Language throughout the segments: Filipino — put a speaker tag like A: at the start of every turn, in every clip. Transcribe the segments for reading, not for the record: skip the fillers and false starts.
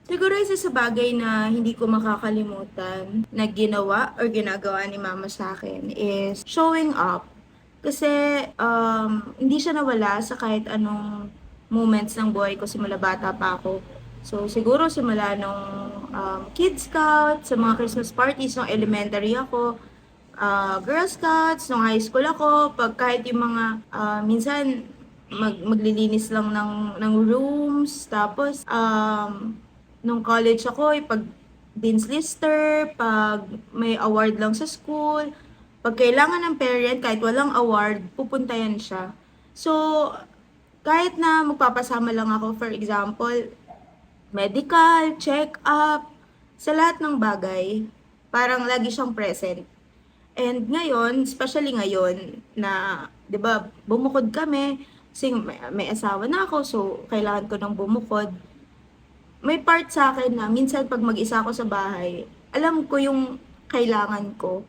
A: Siguro isa sa bagay na hindi ko makakalimutan na ginawa or ginagawa ni mama sa akin is showing up. Kasi hindi siya nawala sa kahit anong moments ng buhay ko simula bata pa ako. So siguro simula nung Kid Scout, sa mga Christmas parties nung elementary ako, Girl Scouts, nung high school ako, pag kahit yung mga minsan maglilinis lang ng rooms, tapos nung college ako, pag Dean's Lister, pag may award lang sa school, pag kailangan ng parent, kahit walang award, pupunta yan siya. So, kahit na magpapasama lang ako, for example, medical, check-up, sa lahat ng bagay, parang lagi siyang present. And ngayon, especially ngayon, na, di ba, bumukod kami, kasi may asawa na ako, so kailangan ko nang bumukod. May part sa akin na minsan pag mag-isa ako sa bahay, alam ko yung kailangan ko.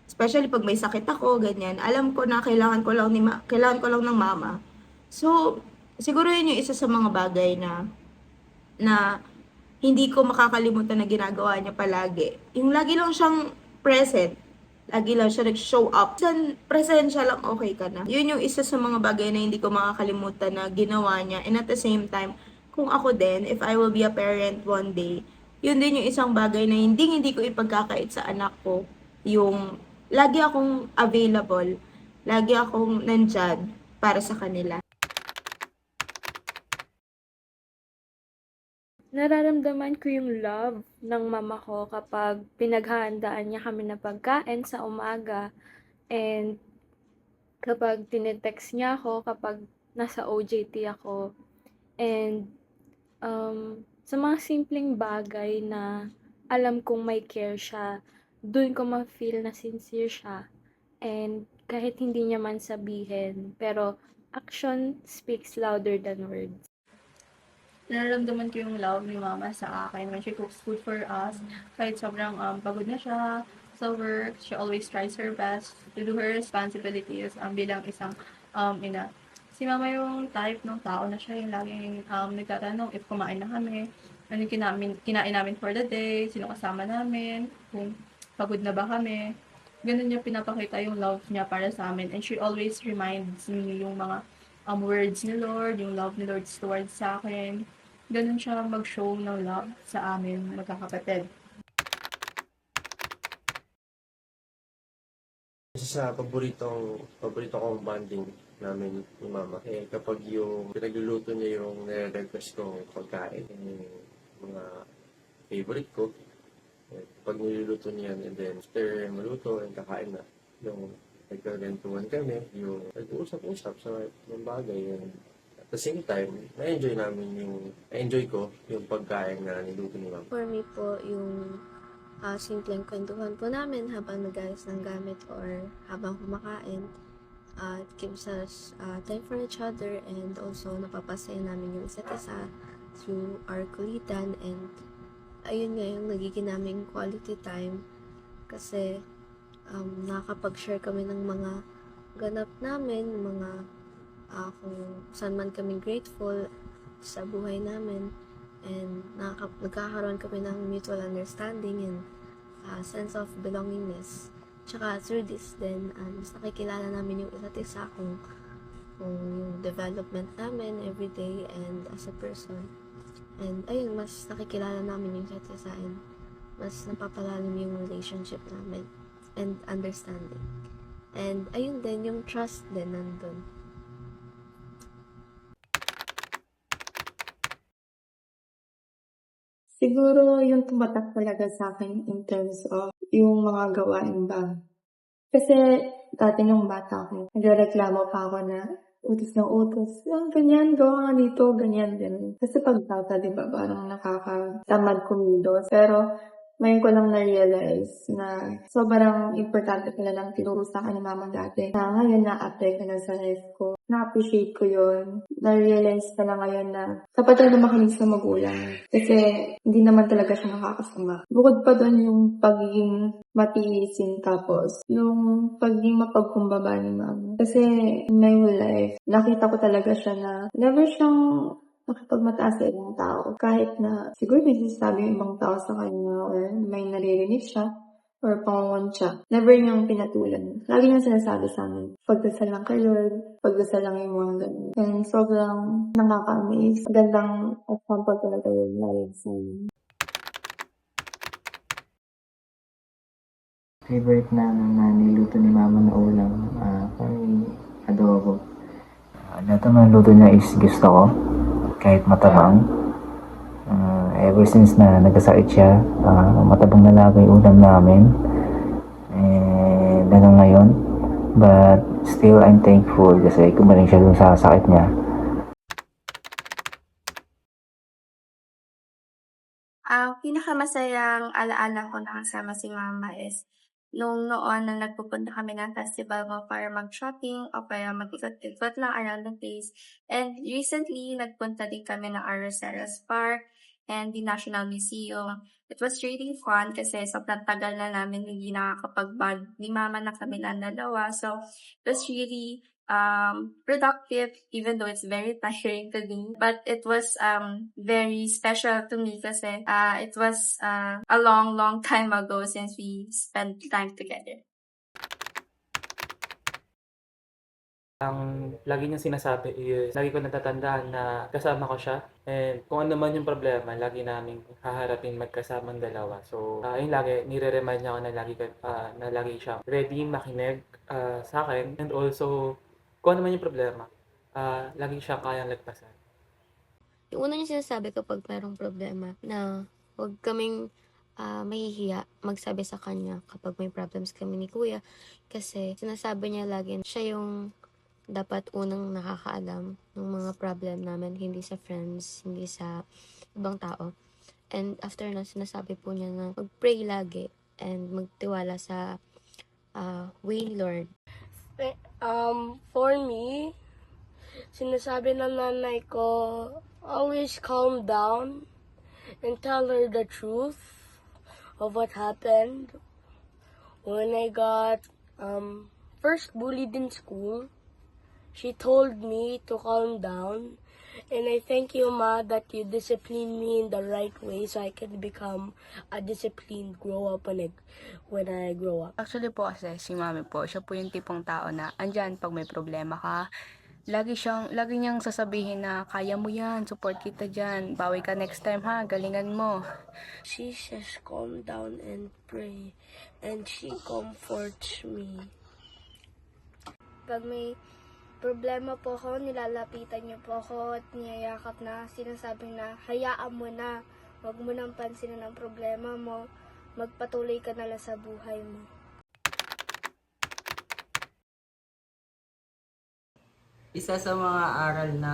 A: Especially pag may sakit ako, ganyan. Alam ko na kailangan ko lang ng mama. So, siguro yun yung isa sa mga bagay na hindi ko makakalimutan na ginagawa niya palagi. Yung lagi lang siyang present. Lagi lang siya nag-show up. San presensya lang okay ka na. Yun yung isa sa mga bagay na hindi ko makakalimutan na ginawa niya. And at the same time, kung ako din, if I will be a parent one day, yun din yung isang bagay na hindi ko ipagkakait sa anak ko. Yung lagi akong available, lagi akong nandyan para sa kanila.
B: Nararamdaman ko yung love ng mama ko kapag pinaghahandaan niya kami ng pagkain sa umaga and kapag tinetext niya ako kapag nasa OJT ako and sa mga simpleng bagay na alam kong may care siya, dun ko ma-feel na sincere siya and kahit hindi niya man sabihin, pero action speaks louder than words.
C: Nararamdaman ko yung love ni mama sa akin when she cooks food for us. Kahit sobrang pagod na siya sa work, she always tries her best to do her responsibilities bilang isang ina. Si mama yung type ng tao na siya yung laging nagtatanong if kumain na kami, ano yung kinain namin for the day, sino kasama namin, kung pagod na ba kami. Ganun niya pinapakita yung love niya para sa amin. And she always reminds me yung mga words ni Lord, yung love ni Lord towards sa akin. Ganun siya mag-show ng love sa amin magkakapatid.
D: Isa sa paborito kong bonding namin ni mama, kapag yung pinagluluto niya yung nire-request kong pagkain, yung mga favorite ko, pag niluluto niya yan, and then after maluto, and kakain na, yung nagkagantuhan kami, yung nag-uusap-usap sa mga bagay, and at the same time, na-enjoy ko yung pagkain na niluto ni mama.
E: For me po, yung simpleng kwentuhan po namin habang nag-ayos ng gamit or habang kumakain. It gives us time for each other and also napapasaya namin yung isa't isa through our kulitan and ayun nga yung nagiging naming quality time kasi nakakapag-share kami ng mga ganap namin, mga kung saan man kami grateful sa buhay namin and nagkakaroon kami ng mutual understanding and sense of belongingness. Tsaka through this then, mas nakikilala namin yung isa't isa kung yung development namin everyday and as a person. And ayun, mas nakikilala namin yung isa't isa and mas napapalalim yung relationship namin and understanding. And ayun din, yung trust din nandun.
F: Siguro yung tumatak talaga sa akin in terms of yung mga gawain ba. Kasi dati nung bata ako, nagrereklamo pa ako na utos ng utos. Ganyan, gawa nga dito, ganyan din. Kasi pag bata, di ba, parang nakakatamad kumilos. Pero ngayon ko lang na-realize na sobrang importante pala ng tinuro sa akin ni mama dati. Na ngayon na-apply ko na sa life ko. Na-appreciate ko yun. Na-realize ko na ngayon na dapat tayo na makinig sa magulang. Kasi hindi naman talaga siya nakakasama. Bukod pa doon yung pagiging matiisin tapos yung pagiging mapagkumbaba ni mama. Kasi in my whole life, nakita ko talaga siya na never siyang makipagmataas sa ibang tao. Kahit na siguro may sinasabi yung ibang tao sa kanya or may naririnig siya or pangungunsya. Never niyang pinatulan. Lagi niyang sinasabi sa amin, pagdasal lang kay Lord, pagdasal lang yung mga ganun. And sobrang nakaka-amaze. Gandang example talaga yung live sa amin.
G: Favorite na niluto ni mama na ulam, parang adobo. Lahat ng luto niya is gusto ko, kahit matabang. Ever since na nagkasakit siya, matabang na lagi yung ulam namin. And hanggang ngayon, but still I'm thankful kasi gumaling siya dun sa sakit niya.
H: Ang pinakamasayang alaala ko na kasama si mama is nung noon na nagpupunta kami ng festival mo para mag-shopping o kaya mag-ikot-ikot lang around the place. And recently, nagpunta din kami ng Arroceras Park and the National Museum. It was really fun kasi sobrang tagal na namin hindi nakakapag-bond ni mama na kami lang dalawa. So, it was really productive even though it's very tiring to do, but it was very special to me kasi it was a long time ago since we spent time together.
I: Ang lagi niyang sinasabi is, lagi ko natatandaan na kasama ko siya. And kung ano man yung problema, lagi namin haharapin magkasamang dalawa. So, yun lagi, nire-remind niya ako na lagi siyang ready makinig sa akin. And also, kung ano man yung problema, lagi siyang kayang lagpasan.
E: Yung una niya sinasabi kapag mayroong problema na huwag kaming mahihiya magsabi sa kanya kapag may problems kami ni kuya. Kasi sinasabi niya lagi siya yung dapat unang nakakaalam ng mga problem namin, hindi sa friends, hindi sa ibang tao. And after na sinasabi po niya na mag-pray lagi and magtiwala sa way ni Lord.
J: For me, sinasabi ng nanay ko, always calm down and tell her the truth of what happened. When I got first bullied in school, she told me to calm down. And I thank you, Ma, that you discipline me in the right way so I can become a disciplined grow up when I grow up.
K: Actually po kasi si mami po, siya po yung tipong tao na andyan pag may problema ka. Lagi niyang sasabihin na kaya mo yan, support kita dyan, bawi ka next time ha, galingan mo.
J: She says calm down and pray and she comforts me.
H: Pag may problema po ako, nilalapitan niyo po ako at niyayakap na sinasabi na hayaan mo na, huwag mo nang pansinin ang problema mo, magpatuloy ka na lang sa buhay mo.
L: Isa sa mga aral na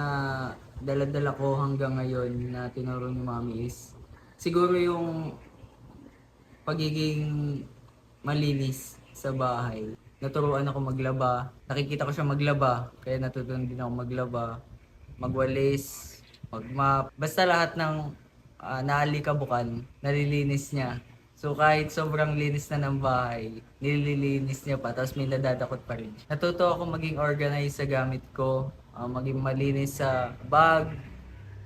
L: dala-dala ko hanggang ngayon na tinuro ni Mami is siguro yung pagiging malinis sa bahay. Naturuan ako maglaba. Nakikita ko siya maglaba, kaya natutunan din ako maglaba, magwalis, magmap. Basta lahat ng naalikabukan, nalilinis niya. So kahit sobrang linis na ng bahay, nililinis niya pa, tapos may nadadakot pa rin. Natuto ako maging organized sa gamit ko, maging malinis sa bag,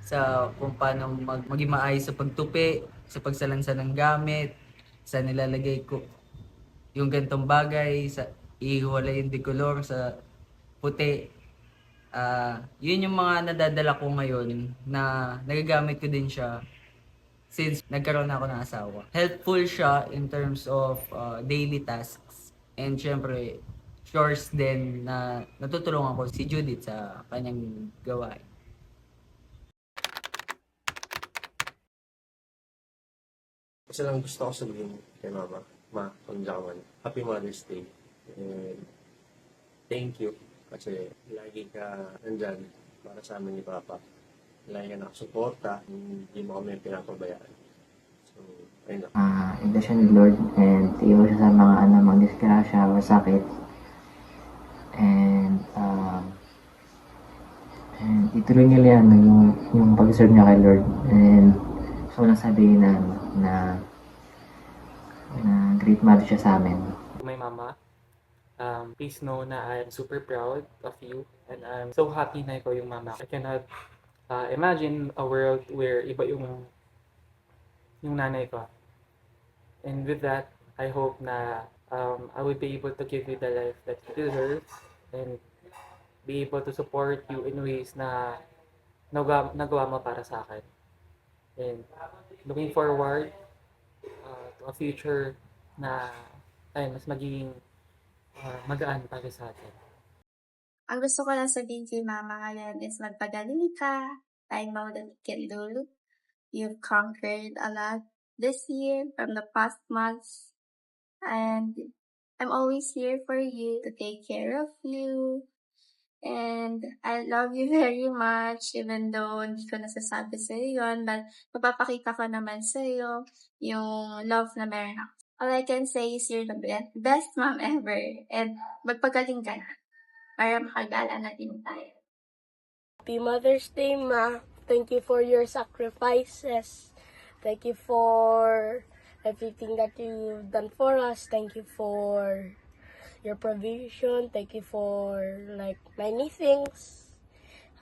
L: sa kung paano maging maayos sa pagtupi, sa pagsalansan ng gamit, sa nilalagay ko yung gantong bagay, sa ihiwalay yung decolor sa puti. Yun yung mga nadadala ko ngayon na nagagamit ko din siya since nagkaroon na ako ng asawa. Helpful siya in terms of daily tasks. And syempre, chores din na natutulungan ko si Judith sa kanyang gawain.
D: Kasi lang gusto ko sabihin kay Mama, Ma, panglawan, Happy Mother's Day. And thank you kasi lagi ka nandyan para sa amin ni Papa. Lagi ka nakasuporta, hindi mo kami pinapabayaan. So, ayun na.
G: Ito siya ni Lord and iwan siya sa mga magdisgrasya o sakit. And ituloy niya yung pag-serve niya kay Lord. And gusto ko lang sabihin na great mother siya sa amin.
I: My mama, please know na I'm super proud of you and I'm so happy na ikaw yung mama. I cannot Imagine a world where iba yung nanay ko. And with that, I hope na I will be able to give you the life that you deserve and be able to support you in ways na nagawa mo para sa akin. And looking forward to a future na mas magiging magaan para sa atin.
H: Ang gusto ko lang sabihin kay mama ngayon is magpagaling ka. I know that you can do it. You've conquered a lot this year from the past months. And I'm always here for you to take care of you. And I love you very much, even though hindi ko nasasabi sa'yo yun, but mapapakita ko naman sa'yo yung love na meron ako. All I can say is you're the best mom ever. And magpagaling ka na para makagala na din tayo.
J: Happy Mother's Day, Ma. Thank you for your sacrifices. Thank you for everything that you've done for us. Thank you for your provision. Thank you for many things.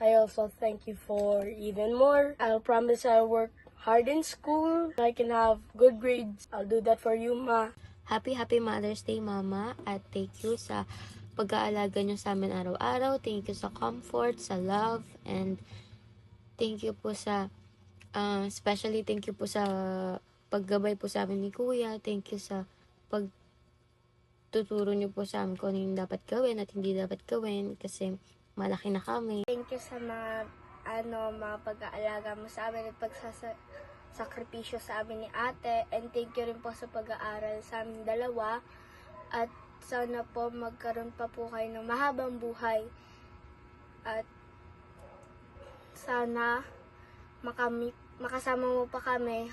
J: I also thank you for even more. I'll promise I'll work hard in school. I can have good grades. I'll do that for you, Ma.
E: Happy Mother's Day, Mama, at thank you sa pag-aalaga nyo sa amin araw-araw. Thank you sa comfort, sa love, and thank you po sa, especially thank you po sa paggabay po sa amin ni Kuya. Thank you sa pagtuturo nyo po sa amin kung ano yung dapat gawin at hindi dapat gawin kasi malaki na kami.
J: Thank you sa mga pag-aalaga mo sa amin at pagsasakripisyo sa amin ni ate. And thank you rin po sa pag-aaral sa amin dalawa. At sana po magkaroon pa po kayo ng mahabang buhay. At sana makasama mo pa kami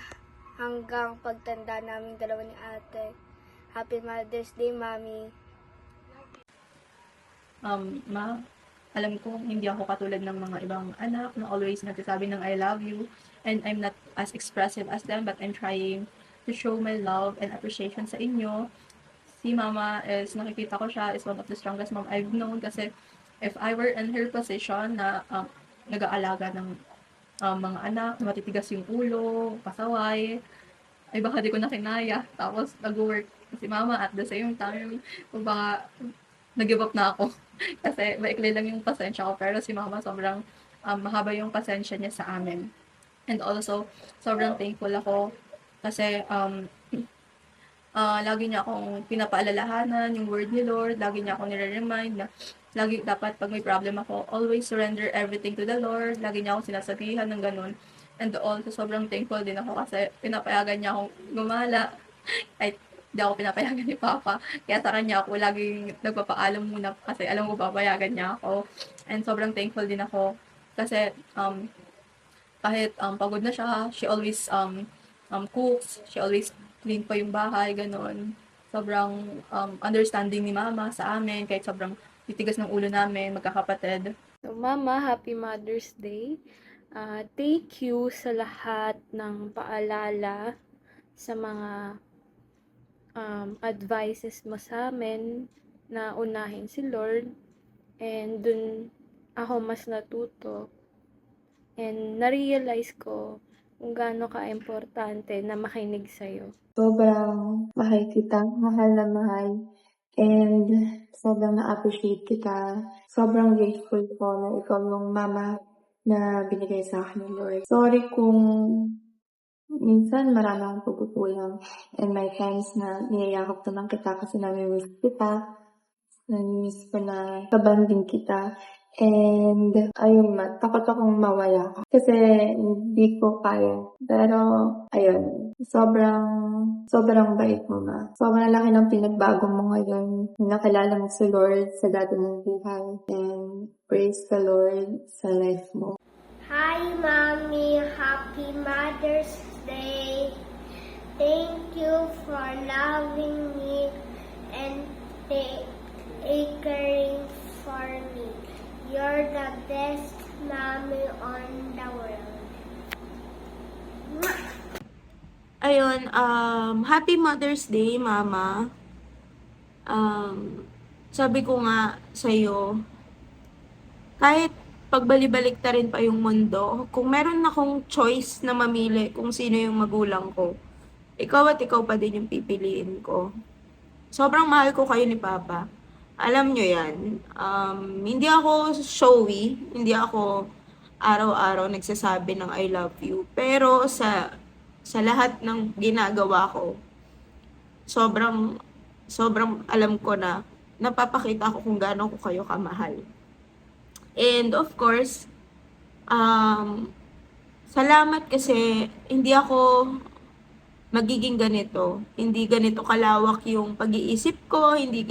J: hanggang pagtanda namin dalawa ni ate. Happy Mother's Day, Mami.
C: Ma, alam ko hindi ako katulad ng mga ibang anak na always nagsasabi ng I love you, and I'm not as expressive as them, but I'm trying to show my love and appreciation sa inyo. Si Mama is, nakikita ko siya, is one of the strongest mom I've known kasi if I were in her position na nag-aalaga ng mga anak, matitigas yung ulo, pasaway, ay baka di ko na kinaya. Tapos nag-work si Mama at the same time, baka nag-give up na ako. Kasi maikli lang yung pasensya ko, pero si Mama sobrang mahaba yung pasensya niya sa amin. And also, sobrang thankful ako kasi lagi niya akong pinapaalalahanan yung word ni Lord, lagi niya akong nire-remind na lagi dapat pag may problem ako, always surrender everything to the Lord. Lagi niya akong sinasabihan ng ganun. And also, sobrang thankful din ako kasi pinapayagan niya akong gumala. Ay, hindi ako pinapayagan ni Papa. Kaya sa kanya ako laging nagpapaalam muna kasi alam ko papayagan niya ako. And sobrang thankful din ako kasi kahit pagod na siya, she always cooks, she always clean pa yung bahay, ganun. Sobrang understanding ni Mama sa amin, kahit sobrang titigas ng ulo namin, magkakapatid.
B: So, Mama, Happy Mother's Day. Thank you sa lahat ng paalala, sa mga advices mo sa amin na unahin si Lord. And dun ako mas natuto. And na-realize ko kung gaano ka-importante na makinig sa'yo.
F: Sobrang mahal kita, mahal na mahal. And sobrang na-appreciate kita. Sobrang grateful ko na ikaw yung mama na binigay sa akin ng Lord. Sorry kung minsan marami akong pagkukulang in my times na niyayakap naman kita kasi nami-miss kita. Nami-miss ko na kabanding kita. And ayun, takot akong mawala ka. Kasi hindi ko kaya. Pero ayun, sobrang bait mo, Ma. Sobrang laki ng pinagbago mo ngayon. Nakilala mo si Lord sa dati mong buhay. And praise the Lord sa life mo.
J: Hi, Mommy. Happy Mother's Day. Thank you for loving me and caring for me. You're the best mommy on the world.
A: Ayun, Happy Mother's Day, Mama. Sabi ko nga sa'yo, kahit pagbali-balik ta rin pa yung mundo, kung meron akong choice na mamili kung sino yung magulang ko, ikaw at ikaw pa din yung pipiliin ko. Sobrang mahal ko kayo ni Papa. Alam nyo yan. Hindi ako showy, hindi ako araw-araw nagsasabi ng I love you. Pero sa lahat ng ginagawa ko, sobrang alam ko na napapakita ko kung gaano ko kayo kamahal. And of course, salamat kasi hindi ako magiging ganito. Hindi ganito kalawak yung pag-iisip ko, hindi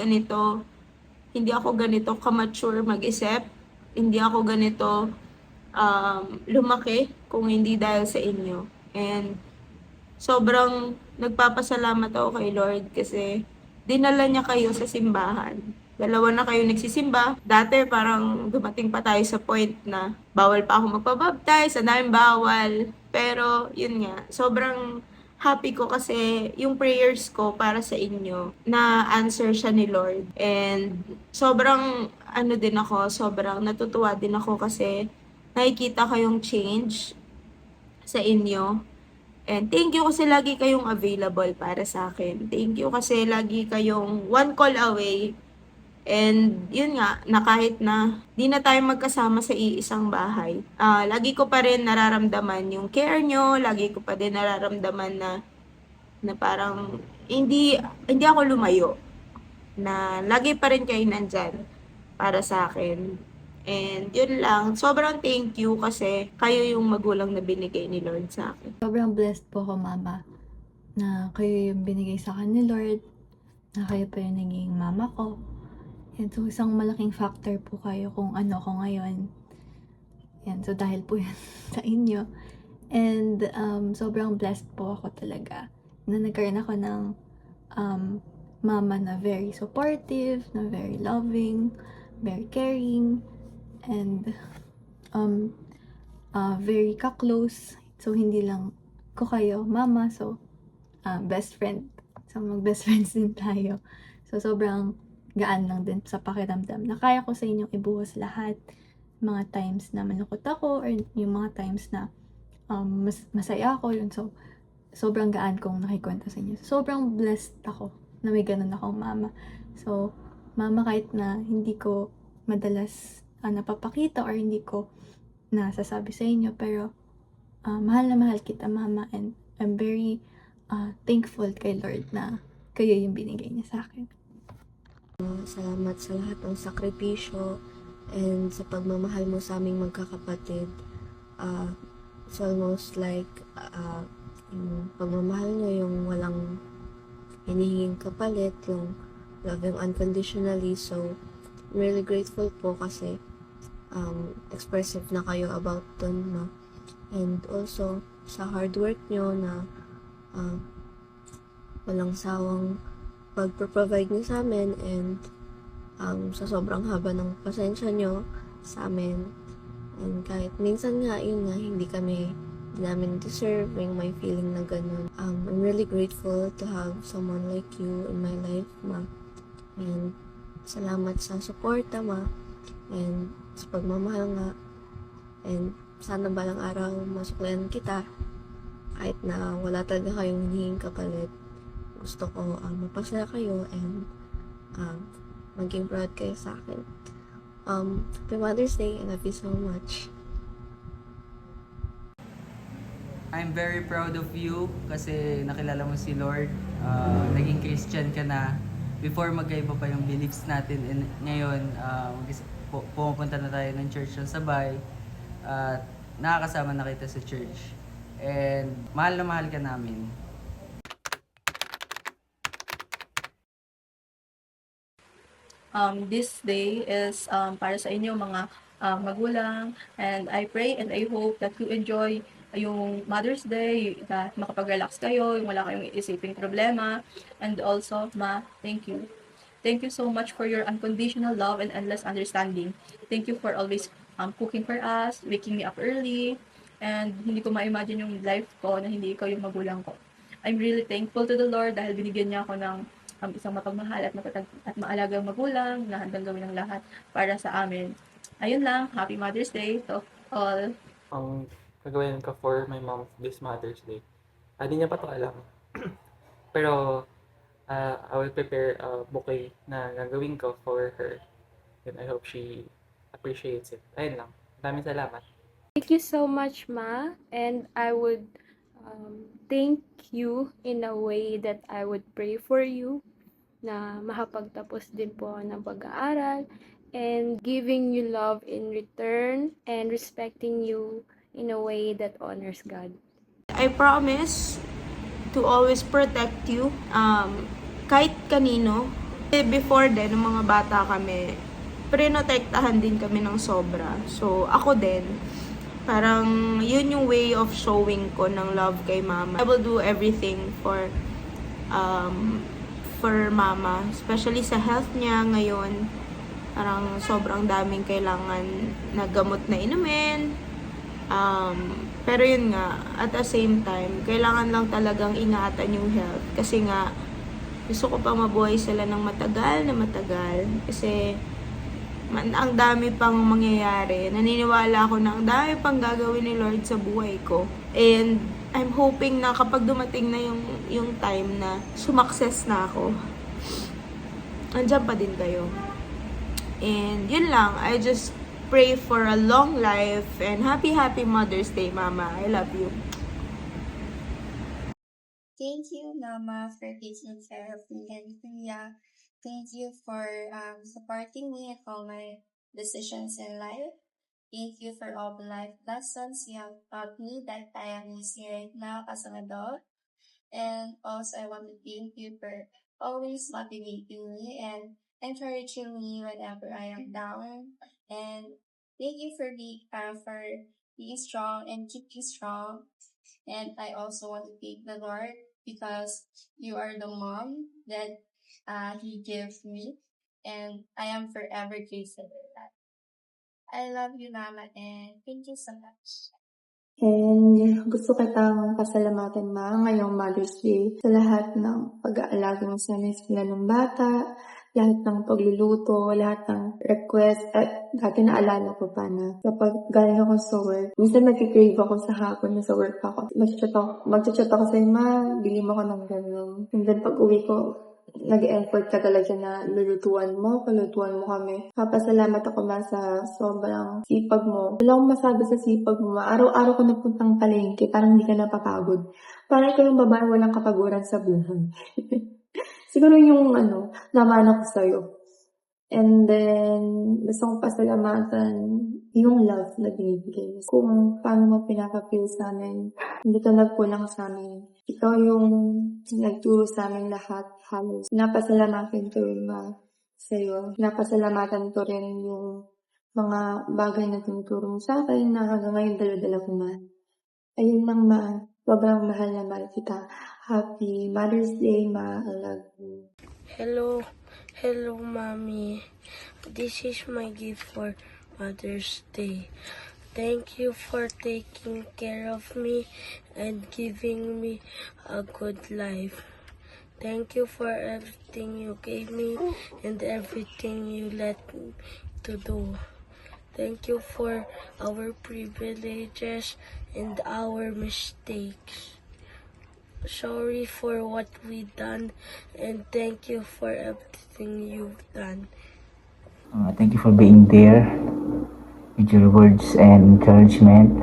A: ako ganito ka-mature mag-isip, hindi ako ganito lumaki kung hindi dahil sa inyo. And sobrang nagpapasalamat ako kay Lord kasi dinala niya kayo sa simbahan. Dalawa na kayo nagsisimba. Dati parang dumating pa tayo sa point na bawal pa ako magpabaptize, ang daming bawal. Pero yun nga, sobrang happy ko kasi yung prayers ko para sa inyo, na answer siya ni Lord. And sobrang sobrang natutuwa din ako kasi nakikita kayong change sa inyo. And thank you kasi lagi kayong available para sa akin. Thank you kasi lagi kayong one call away. And yun nga, na kahit na di na tayo magkasama sa iisang bahay, lagi ko pa rin nararamdaman yung care nyo, lagi ko pa din nararamdaman na parang hindi ako lumayo, na lagi pa rin kayo nandyan para sa akin. And yun lang, sobrang thank you kasi kayo yung magulang na binigay ni Lord sa akin.
M: Sobrang blessed po ako, Mama, na kayo yung binigay sa akin ni Lord, na kayo pa yung naging mama ko. And so, isang malaking factor po kayo kung ano ko ngayon. Yan, so dahil po yan sa inyo. And sobrang blessed po ako talaga na nagkaroon ako ng mama na very supportive, na very loving, very caring, and very ka-close. So, hindi lang ko kayo, mama, so best friend. So, mag-best friends din tayo. So, sobrang gaan lang din sa pakiramdam na kaya ko sa inyong ibuhos lahat. Mga times na malungkot ako or yung mga times na masaya ako yun. So, sobrang gaan kong nakikwento sa inyo. Sobrang blessed ako na may ganun akong mama. So, mama, kahit na hindi ko madalas napapakita or hindi ko nasasabi sa inyo, pero mahal na mahal kita, mama, and I'm very thankful kay Lord na kayo yung binigay niya sa akin.
E: Salamat sa lahat ng sakripisyo and sa pagmamahal mo sa aming magkakapatid. It's almost like yung pagmamahal nyo, yung walang hinihinging kapalit, yung loving unconditionally. So, I'm really grateful po kasi expressive na kayo about dun, no? And also, sa hard work nyo na walang sawang pag-provide nyo sa amin, and sa sobrang haba ng pasensya nyo sa amin. And kahit minsan nga, yun nga, hindi namin deserving may feeling na ganun. I'm really grateful to have someone like you in my life, ma. And salamat sa suporta, ma. And sa pagmamahal nga. And sana balang araw masuklian kita kahit na wala talaga kayong hinihing kapalit. Gusto ko mapasaya kayo and maging proud kayo sa akin. Happy Mother's Day. I love you so much.
L: I'm very proud of you kasi nakilala mo si Lord. Naging Christian ka na before magkaiba pa yung beliefs natin, and ngayon pumupunta na tayo ng church ng sabay at nakakasama na kita sa church, and mahal na mahal ka namin.
C: This day is para sa inyo mga magulang, and I pray and I hope that you enjoy yung Mother's Day, that makapag-relax kayo, yung wala kayong iisiping problema. And also, ma, thank you. Thank you so much for your unconditional love and endless understanding. Thank you for always cooking for us, waking me up early, and hindi ko ma-imagine yung life ko na hindi ikaw yung magulang ko. I'm really thankful to the Lord dahil binigyan niya ako ng isang mapagmahal at maalagang magulang na handang gawin ng lahat para sa amin. Ayun lang, Happy Mother's Day to all.
I: Ang gagawin ko for my mom this Mother's Day. Di niya pa 'to alam. Pero, I will prepare a bouquet na gagawin ko for her, and I hope she appreciates it. Ayun lang. Maraming salamat.
B: Thank you so much, Ma. And I would thank you in a way that I would pray for you na makapagtapos din po ng pag-aaral and giving you love in return and respecting you in a way that honors God.
A: I promise to always protect you, kahit kanino. Before din, nung mga bata kami, prinotektahan din kami ng sobra. So, ako din, parang yun yung way of showing ko ng love kay mama. I will do everything for mama, especially sa health niya ngayon. Parang sobrang daming kailangan na gamot na inumin. Pero yun nga, at the same time, kailangan lang talagang ingatan yung health. Kasi nga, gusto ko pa mabuhay sila ng matagal na matagal. Kasi ang dami pang mangyayari. Naniniwala ako na ang dami pang gagawin ni Lord sa buhay ko. And I'm hoping na kapag dumating na yung time na sumakses na ako, andyan pa din kayo. And yun lang, I just pray for a long life and happy Mother's Day, Mama. I love you.
H: Thank you, Mama, for taking care of me and Kuya. Thank you for supporting me in all my decisions in life. Thank you for all the life lessons you have taught me that I am using right now as an adult. And also, I want to thank you for always motivating me and encouraging me whenever I am down. And thank you for being strong and keeping strong. And I also want to thank the Lord because you are the mom that He gives me. And I am forever grateful for that. I love you, Mama, and thank you so much.
F: And gusto kitang pasalamatan, Ma, ngayong Mother's Day sa lahat ng pag-aalaga mo sa sila ng bata, lahat ng pagluluto, lahat ng request, at dati naalala ko pa na kapag galing ako sa work, minsan nag-crave ako sa hapon na sa work ako. Mag-chat ako sa'yo, Ma, bili mo ko ng gano'n. And then pag uwi ko, nag-effort ka talaga na lulutuan mo kami. Papasalamat ako, Ma, sa sobrang sipag mo. Wala akong masabi sa sipag mo, Ma. Araw-araw ko napuntang palengke, parang hindi ka napapagod. Parang ikaw yung babae walang kapaguran sa buhay. Siguro yung namana ko sa'yo. And then, gusto kong pasalamatan yung love na binibigay. Kung paano mo pinapapil sa amin, hindi ka nagkulang sa amin. Ikaw yung nagturo sa amin lahat, halos. Pinapasalamatan ko rin, Ma, sa'yo. Pinapasalamatan ko rin yung mga bagay na tinuturo mo sa akin na hanggang ngayon dala-dala ko, Ma. Ayun lang, Ma. Sobrang mahal na mahal kita. Happy Mother's Day, Ma. I love you.
J: Hello, Mommy. This is my gift for Mother's Day. Thank you for taking care of me and giving me a good life. Thank you for everything you gave me and everything you let me to do. Thank you for our privileges and our mistakes. Sorry for what we done and thank you for everything you've done.
G: Thank you for being there with your words and encouragement,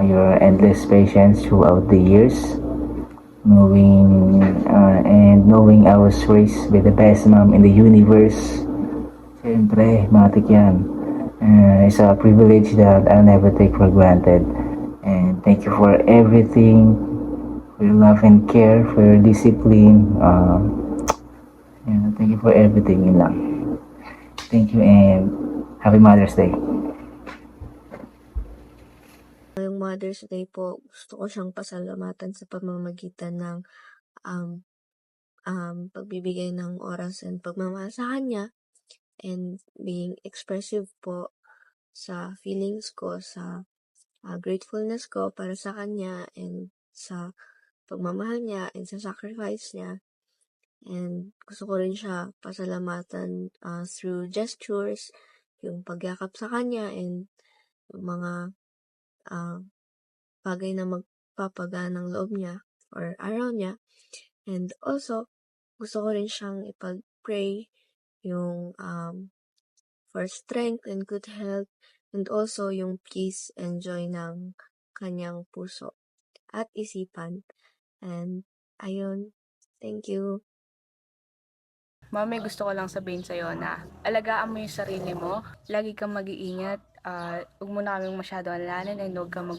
G: your endless patience throughout the years, knowing I was raised by the best mom in the universe. Siyempre, matik yan. It's a privilege that I'll never take for granted. And thank you for everything, for your love and care, for your discipline. Thank you for everything. Yun lang. Thank you and Happy Mother's Day.
E: Ngayong Mother's Day po, gusto ko siyang pasalamatan sa pamamagitan ng pagbibigay ng oras and pagmamahal sa kanya and being expressive po sa feelings ko, sa gratefulness ko para sa kanya and sa pagmamahal niya and sa sacrifice niya. And gusto ko rin siya pasalamatan through gestures yung pagyakap sa kanya and yung mga bagay na magpapagaan ng loob niya or araw niya. And also, gusto ko rin siyang ipag-pray yung for strength and good health and also yung peace and joy ng kanyang puso at isipan. And ayun, thank you.
K: Mami, gusto ko lang sabihin sa'yo na alagaan mo yung sarili mo. Lagi kang mag-iingat. Huwag mo na kaming masyado alalahanin and huwag kang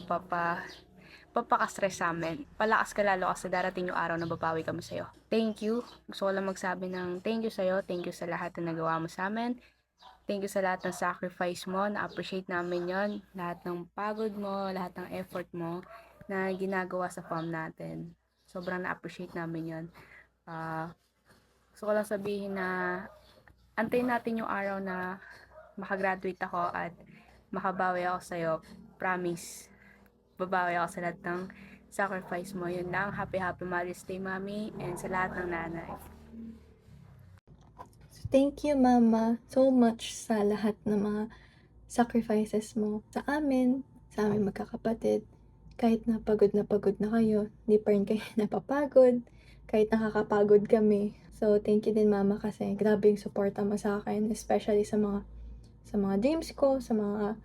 K: papaka-stress sa amin. Palakas ka lalo kasi darating yung araw na babawi kami sa'yo. Thank you. Gusto ko lang magsabi ng thank you sa'yo. Thank you sa lahat na nagawa mo sa amin. Thank you sa lahat ng sacrifice mo. Na-appreciate namin yon. Lahat ng pagod mo, lahat ng effort mo na ginagawa sa farm natin. Sobrang na-appreciate namin yon. Gusto ko lang sabihin na antayin natin yung araw na makagraduate ako at makabawi ako sa'yo. Promise. Babawi ako sa lahat ng sacrifice mo. Yun lang. Happy Mother's Day, Mami. And sa lahat ng nanay.
M: Thank you, Mama, so much sa lahat ng mga sacrifices mo sa aming magkakapatid. Kahit na pagod na kayo, di pa rin kayo napapagod. Kahit nakakapagod kami. So, thank you din, Mama, kasi grabe yung suporta mo sa akin, especially sa mga dreams ko, sa mga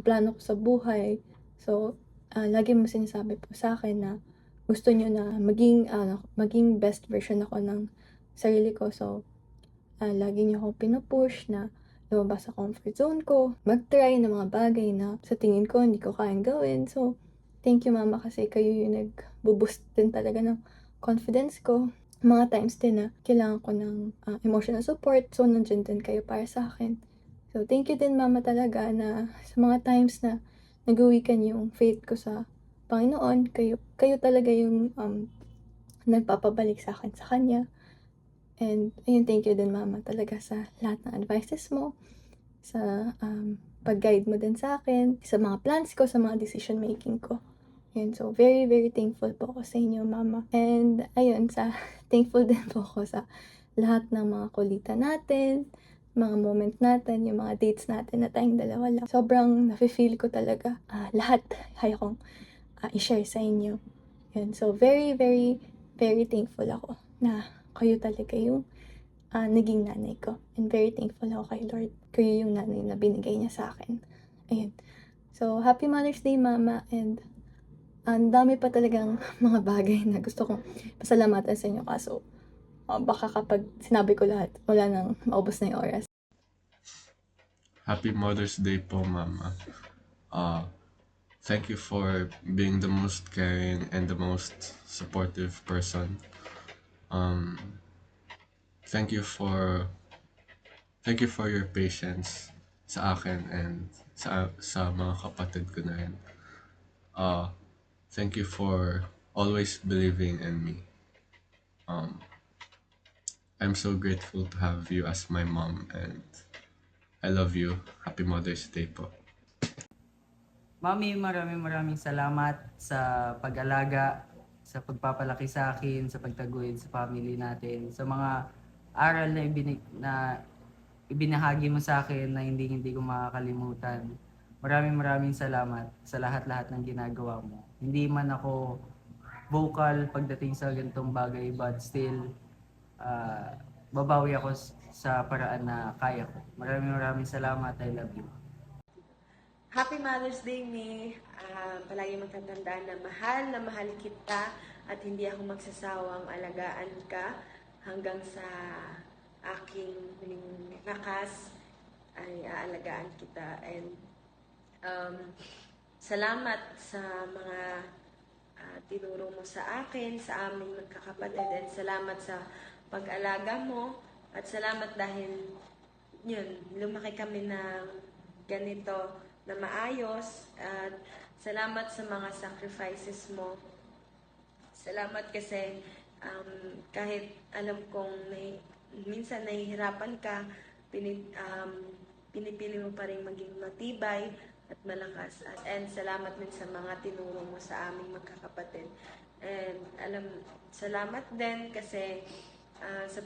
M: plano ko sa buhay. So, lagi mo sinasabi po sa akin na gusto nyo na maging best version ako ng sarili ko. So, lagi niyo akong pinupush na lumabas sa comfort zone ko, mag-try ng mga bagay na sa tingin ko hindi ko kayang gawin. So, thank you, Mama, kasi kayo yung nag-boost din talaga ng confidence ko. Mga times din na kailangan ko ng emotional support, so nandiyan din kayo para sa akin. So, thank you din, Mama, talaga na sa mga times na nag-weaken yung faith ko sa Panginoon, kayo talaga yung nagpapabalik sa akin sa Kanya. And ayun, thank you din, Mama, talaga sa lahat ng advices mo, sa pag-guide mo din sa akin, sa mga plans ko, sa mga decision making ko. Ayun, so very, very thankful po ako sa inyo, Mama. And ayun, thankful din po ako sa lahat ng mga kulitan natin, mga moment natin, yung mga dates natin na tayong dalawa lang. Sobrang nafe-feel ko talaga lahat kaya kong i-share sa inyo. Yun, so very, very, very thankful ako na kayo talaga yung naging nanay ko. And very thankful ako kay Lord. Kayo yung nanay na binigay niya sa akin. Ayun. So, Happy Mother's Day, Mama. And ang dami pa talagang mga bagay na gusto kong pasalamatan sa inyo. Kaso, baka kapag sinabi ko lahat, wala nang maubos na yung oras.
N: Happy Mother's Day po, Mama. Thank you for being the most caring and the most supportive person. Thank you for your patience sa akin and sa mga kapatid ko na rin. Thank you for always believing in me. I'm so grateful to have you as my mom and I love you. Happy Mother's Day po.
L: Mami, maraming salamat sa pag-alaga, sa pagpapalaki sa akin, sa pagtaguyod sa family natin, sa mga aral na ibinahagi mo sa akin na hindi ko makakalimutan. Maraming salamat sa lahat-lahat ng ginagawa mo. Hindi man ako vocal pagdating sa ganitong bagay, but still, babawi ako sa paraan na kaya ko. Maraming salamat. I love you.
O: Happy Mother's Day, Mi. Palagi magtatandaan na mahal kita at hindi ako magsasawang alagaan ka hanggang sa aking huling lakas ay aalagaan kita. And salamat sa mga tinuro mo sa akin, sa aming magkakapatid, and salamat sa pag-alaga mo at salamat dahil yun, lumaki kami ng ganito na maayos at salamat sa mga sacrifices mo. Salamat kasi kahit alam kong minsan nahihirapan ka, pinipili mo pa rin maging matibay at malakas. And salamat din sa mga tinuro mo sa aming magkakapatid. And salamat din kasi sa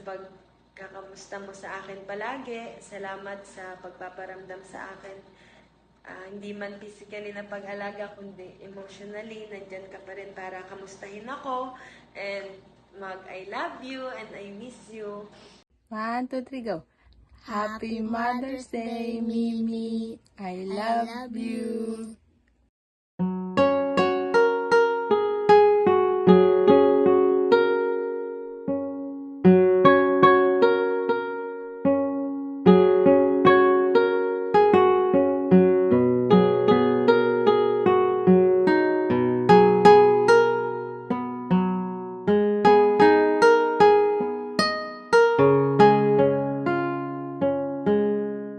O: pagkakamusta mo sa akin palagi. Salamat sa pagpaparamdam sa akin. Hindi man physically na pag-alaga, kundi emotionally, nandyan ka pa rin para kamustahin ako. And I love you and I miss you.
K: 1, 2, 3, go. Happy Mother's Day, Mimi. I love you.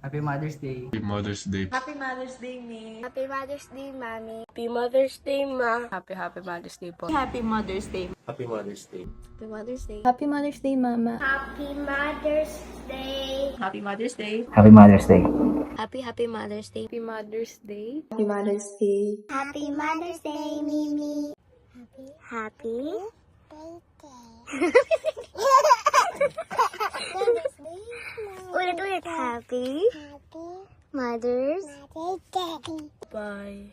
L: Happy Mother's Day.
N: Happy Mother's Day.
O: Happy Mother's Day, Mi.
J: Happy Mother's Day, Mami. Happy Mother's Day, Ma.
K: Happy Mother's Day po.
A: Happy Mother's Day.
D: Happy Mother's Day.
E: Happy Mother's Day.
M: Happy Mother's Day, Mama.
J: Happy Mother's Day.
C: Happy Mother's Day.
G: Happy Mother's Day.
E: Happy Mother's Day.
B: Happy Mother's Day.
F: Happy Mother's Day.
J: Happy Mother's Day, Mimi. Happy. Ulit. Happy Mother's Day. Bye.